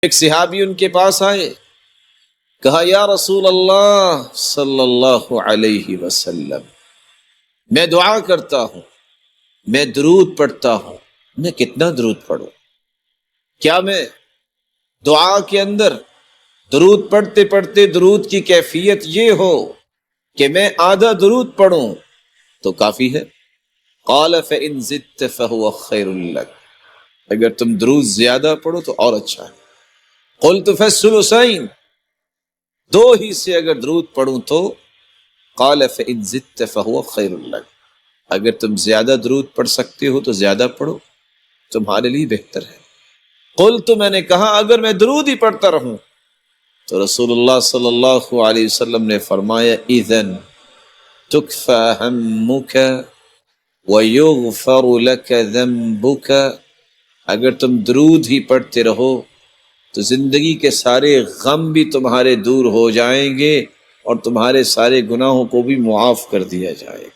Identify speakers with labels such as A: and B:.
A: ایک صحابی ان کے پاس آئے، کہا یا رسول اللہ صلی اللہ علیہ وسلم، میں دعا کرتا ہوں، میں درود پڑھتا ہوں، میں کتنا درود پڑھوں؟ کیا میں دعا کے اندر درود پڑھتے پڑھتے درود کی کیفیت یہ ہو کہ میں آدھا درود پڑھوں تو کافی ہے؟ قال فإن زدت فهو خیر لک، اگر تم درود زیادہ پڑھو تو اور اچھا ہے۔ قلت فالثلثین، دو ہی سے اگر درود پڑھوں تو؟ قال فإن زدت فهو خیر لک، اگر تم زیادہ درود پڑھ سکتے ہو تو زیادہ پڑھو، تمہارے لیے بہتر ہے۔ قلت، میں نے کہا اگر میں درود ہی پڑھتا رہوں تو رسول اللہ صلی اللہ علیہ وسلم نے فرمایا اذن تکفی ہمک ویغفر لک ذنبک، اگر تم درود ہی پڑھتے رہو تو زندگی کے سارے غم بھی تمہارے دور ہو جائیں گے اور تمہارے سارے گناہوں کو بھی معاف کر دیا جائے گا۔